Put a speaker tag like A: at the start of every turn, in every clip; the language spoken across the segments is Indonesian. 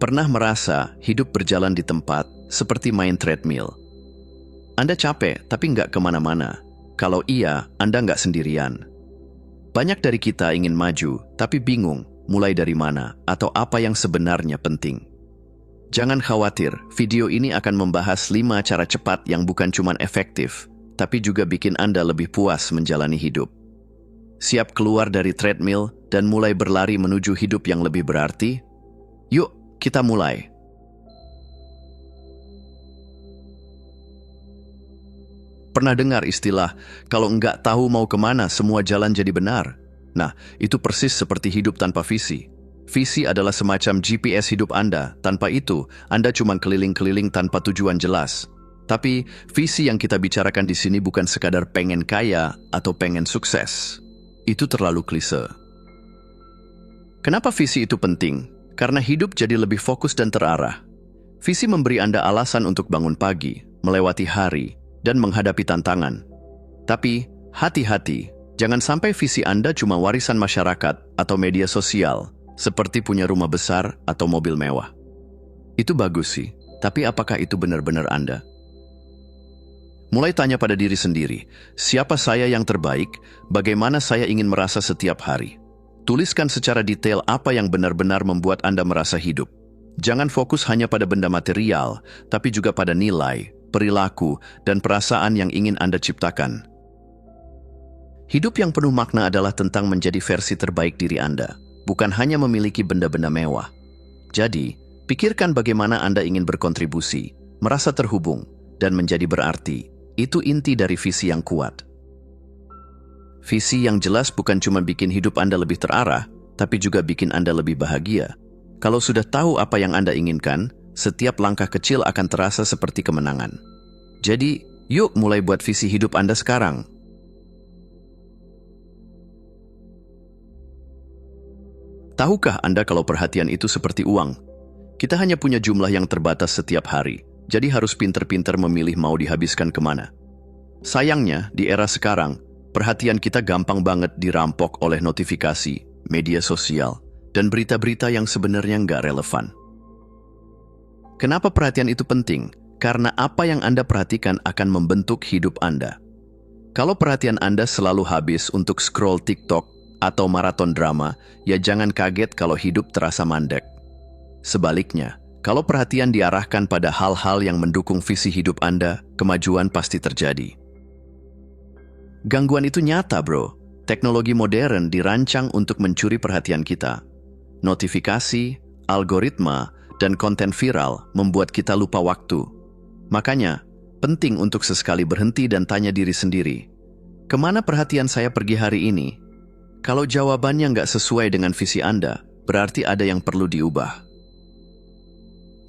A: Pernah merasa hidup berjalan di tempat seperti main treadmill? Anda capek tapi nggak kemana-mana. Kalau iya, Anda nggak sendirian. Banyak dari kita ingin maju, tapi bingung mulai dari mana atau apa yang sebenarnya penting. Jangan khawatir, video ini akan membahas 5 cara cepat yang bukan cuma efektif, tapi juga bikin Anda lebih puas menjalani hidup. Siap keluar dari treadmill dan mulai berlari menuju hidup yang lebih berarti? Yuk, kita mulai. Pernah dengar istilah, kalau nggak tahu mau kemana, semua jalan jadi benar? Nah, itu persis seperti hidup tanpa visi. Visi adalah semacam GPS hidup Anda. Tanpa itu, Anda cuma keliling-keliling tanpa tujuan jelas. Tapi, visi yang kita bicarakan di sini bukan sekadar pengen kaya atau pengen sukses. Itu terlalu klise. Kenapa visi itu penting? Karena hidup jadi lebih fokus dan terarah. Visi memberi Anda alasan untuk bangun pagi, melewati hari, dan menghadapi tantangan. Tapi, hati-hati, jangan sampai visi Anda cuma warisan masyarakat atau media sosial, seperti punya rumah besar atau mobil mewah. Itu bagus sih, tapi apakah itu benar-benar Anda? Mulai tanya pada diri sendiri, siapa saya yang terbaik, bagaimana saya ingin merasa setiap hari. Tuliskan secara detail apa yang benar-benar membuat Anda merasa hidup. Jangan fokus hanya pada benda material, tapi juga pada nilai, perilaku, dan perasaan yang ingin Anda ciptakan. Hidup yang penuh makna adalah tentang menjadi versi terbaik diri Anda, bukan hanya memiliki benda-benda mewah. Jadi, pikirkan bagaimana Anda ingin berkontribusi, merasa terhubung, dan menjadi berarti. Itu inti dari visi yang kuat. Visi yang jelas bukan cuma bikin hidup Anda lebih terarah, tapi juga bikin Anda lebih bahagia. Kalau sudah tahu apa yang Anda inginkan, setiap langkah kecil akan terasa seperti kemenangan. Jadi, yuk mulai buat visi hidup Anda sekarang. Tahukah Anda kalau perhatian itu seperti uang? Kita hanya punya jumlah yang terbatas setiap hari, jadi harus pinter-pinter memilih mau dihabiskan kemana. Sayangnya, di era sekarang, perhatian kita gampang banget dirampok oleh notifikasi, media sosial, dan berita-berita yang sebenarnya nggak relevan. Kenapa perhatian itu penting? Karena apa yang Anda perhatikan akan membentuk hidup Anda. Kalau perhatian Anda selalu habis untuk scroll TikTok atau maraton drama, ya jangan kaget kalau hidup terasa mandek. Sebaliknya, kalau perhatian diarahkan pada hal-hal yang mendukung visi hidup Anda, kemajuan pasti terjadi. Gangguan itu nyata, bro. Teknologi modern dirancang untuk mencuri perhatian kita. Notifikasi, algoritma, dan konten viral membuat kita lupa waktu. Makanya, penting untuk sesekali berhenti dan tanya diri sendiri, kemana perhatian saya pergi hari ini? Kalau jawabannya nggak sesuai dengan visi Anda, berarti ada yang perlu diubah.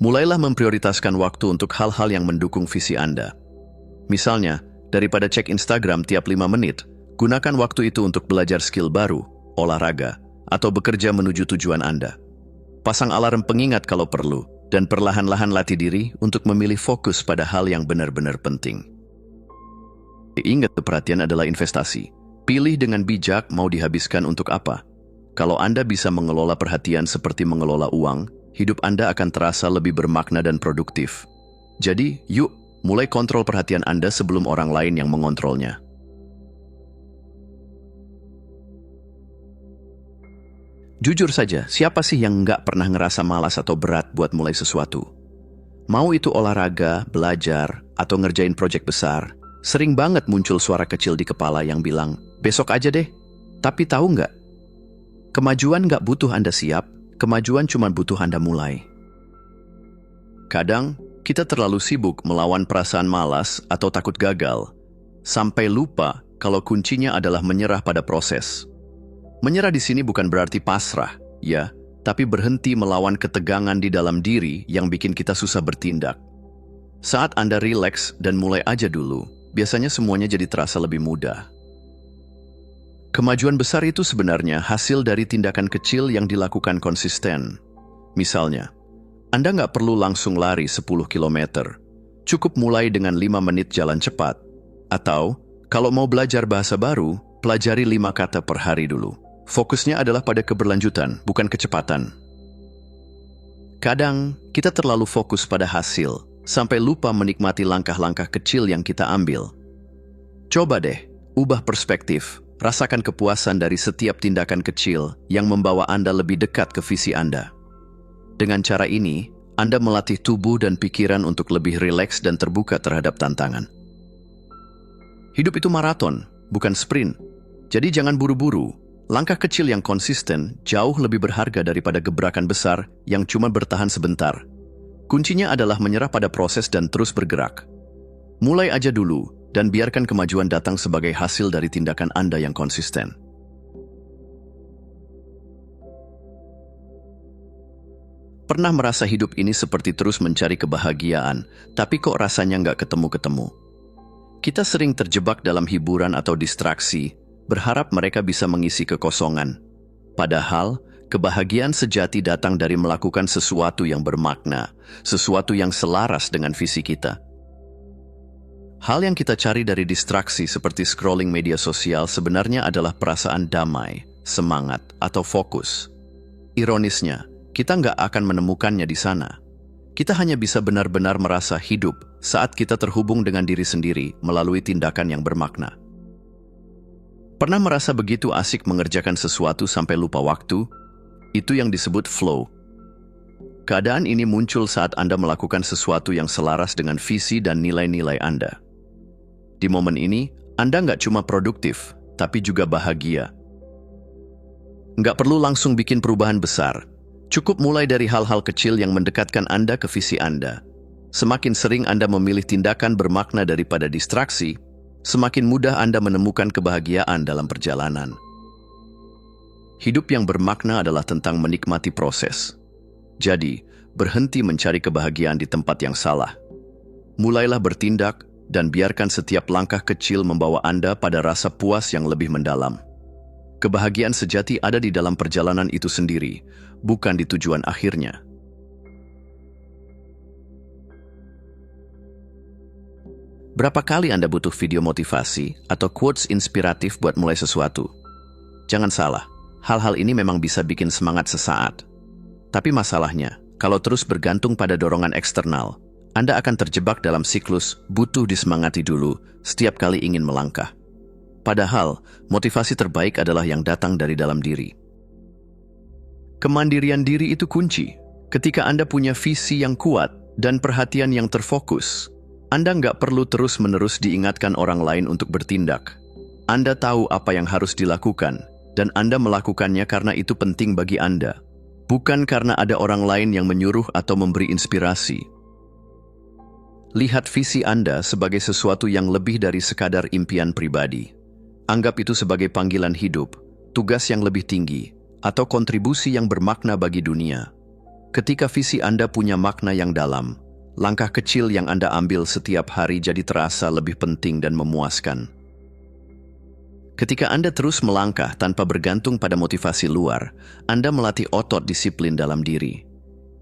A: Mulailah memprioritaskan waktu untuk hal-hal yang mendukung visi Anda. Misalnya, daripada cek Instagram tiap 5 menit, gunakan waktu itu untuk belajar skill baru, olahraga, atau bekerja menuju tujuan Anda. Pasang alarm pengingat kalau perlu, dan perlahan-lahan latih diri untuk memilih fokus pada hal yang benar-benar penting. Ingat, perhatian adalah investasi. Pilih dengan bijak mau dihabiskan untuk apa. Kalau Anda bisa mengelola perhatian seperti mengelola uang, hidup Anda akan terasa lebih bermakna dan produktif. Jadi, yuk, mulai kontrol perhatian Anda sebelum orang lain yang mengontrolnya. Jujur saja, siapa sih yang nggak pernah ngerasa malas atau berat buat mulai sesuatu? Mau itu olahraga, belajar, atau ngerjain proyek besar, sering banget muncul suara kecil di kepala yang bilang, besok aja deh. Tapi tahu nggak? Kemajuan nggak butuh Anda siap, kemajuan cuma butuh Anda mulai. Kadang, kita terlalu sibuk melawan perasaan malas atau takut gagal, sampai lupa kalau kuncinya adalah menyerah pada proses. Menyerah di sini bukan berarti pasrah, ya, tapi berhenti melawan ketegangan di dalam diri yang bikin kita susah bertindak. Saat Anda rileks dan mulai aja dulu, biasanya semuanya jadi terasa lebih mudah. Kemajuan besar itu sebenarnya hasil dari tindakan kecil yang dilakukan konsisten. Misalnya, Anda nggak perlu langsung lari 10 km. Cukup mulai dengan 5 menit jalan cepat. Atau, kalau mau belajar bahasa baru, pelajari 5 kata per hari dulu. Fokusnya adalah pada keberlanjutan, bukan kecepatan. Kadang, kita terlalu fokus pada hasil, sampai lupa menikmati langkah-langkah kecil yang kita ambil. Coba deh, ubah perspektif, rasakan kepuasan dari setiap tindakan kecil yang membawa Anda lebih dekat ke visi Anda. Dengan cara ini, Anda melatih tubuh dan pikiran untuk lebih rileks dan terbuka terhadap tantangan. Hidup itu maraton, bukan sprint. Jadi jangan buru-buru. Langkah kecil yang konsisten jauh lebih berharga daripada gebrakan besar yang cuma bertahan sebentar. Kuncinya adalah menyerah pada proses dan terus bergerak. Mulai aja dulu dan biarkan kemajuan datang sebagai hasil dari tindakan Anda yang konsisten. Pernah merasa hidup ini seperti terus mencari kebahagiaan, tapi kok rasanya nggak ketemu-ketemu? Kita sering terjebak dalam hiburan atau distraksi, berharap mereka bisa mengisi kekosongan. Padahal, kebahagiaan sejati datang dari melakukan sesuatu yang bermakna, sesuatu yang selaras dengan visi kita. Hal yang kita cari dari distraksi seperti scrolling media sosial sebenarnya adalah perasaan damai, semangat, atau fokus. Ironisnya, kita nggak akan menemukannya di sana. Kita hanya bisa benar-benar merasa hidup saat kita terhubung dengan diri sendiri melalui tindakan yang bermakna. Pernah merasa begitu asik mengerjakan sesuatu sampai lupa waktu? Itu yang disebut flow. Keadaan ini muncul saat Anda melakukan sesuatu yang selaras dengan visi dan nilai-nilai Anda. Di momen ini, Anda nggak cuma produktif, tapi juga bahagia. Nggak perlu langsung bikin perubahan besar. Cukup mulai dari hal-hal kecil yang mendekatkan Anda ke visi Anda. Semakin sering Anda memilih tindakan bermakna daripada distraksi, semakin mudah Anda menemukan kebahagiaan dalam perjalanan. Hidup yang bermakna adalah tentang menikmati proses. Jadi, berhenti mencari kebahagiaan di tempat yang salah. Mulailah bertindak dan biarkan setiap langkah kecil membawa Anda pada rasa puas yang lebih mendalam. Kebahagiaan sejati ada di dalam perjalanan itu sendiri, bukan di tujuan akhirnya. Berapa kali Anda butuh video motivasi atau quotes inspiratif buat mulai sesuatu? Jangan salah, hal-hal ini memang bisa bikin semangat sesaat. Tapi masalahnya, kalau terus bergantung pada dorongan eksternal, Anda akan terjebak dalam siklus butuh disemangati dulu setiap kali ingin melangkah. Padahal, motivasi terbaik adalah yang datang dari dalam diri. Kemandirian diri itu kunci. Ketika Anda punya visi yang kuat dan perhatian yang terfokus, Anda nggak perlu terus-menerus diingatkan orang lain untuk bertindak. Anda tahu apa yang harus dilakukan, dan Anda melakukannya karena itu penting bagi Anda, bukan karena ada orang lain yang menyuruh atau memberi inspirasi. Lihat visi Anda sebagai sesuatu yang lebih dari sekadar impian pribadi. Anggap itu sebagai panggilan hidup, tugas yang lebih tinggi, atau kontribusi yang bermakna bagi dunia. Ketika visi Anda punya makna yang dalam, langkah kecil yang Anda ambil setiap hari jadi terasa lebih penting dan memuaskan. Ketika Anda terus melangkah tanpa bergantung pada motivasi luar, Anda melatih otot disiplin dalam diri.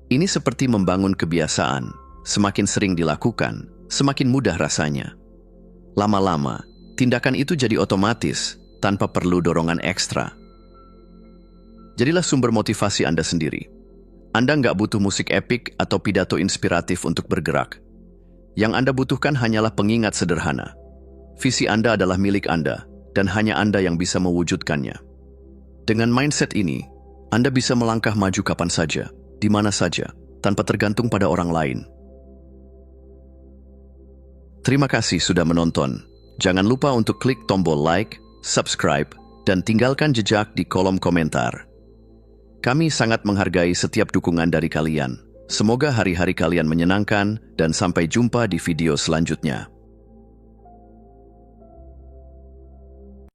A: Ini seperti membangun kebiasaan. Semakin sering dilakukan, semakin mudah rasanya. Lama-lama, tindakan itu jadi otomatis, tanpa perlu dorongan ekstra. Jadilah sumber motivasi Anda sendiri. Anda nggak butuh musik epik atau pidato inspiratif untuk bergerak. Yang Anda butuhkan hanyalah pengingat sederhana. Visi Anda adalah milik Anda, dan hanya Anda yang bisa mewujudkannya. Dengan mindset ini, Anda bisa melangkah maju kapan saja, di mana saja, tanpa tergantung pada orang lain. Terima kasih sudah menonton. Jangan lupa untuk klik tombol like, subscribe, dan tinggalkan jejak di kolom komentar. Kami sangat menghargai setiap dukungan dari kalian. Semoga hari-hari kalian menyenangkan dan sampai jumpa di video selanjutnya.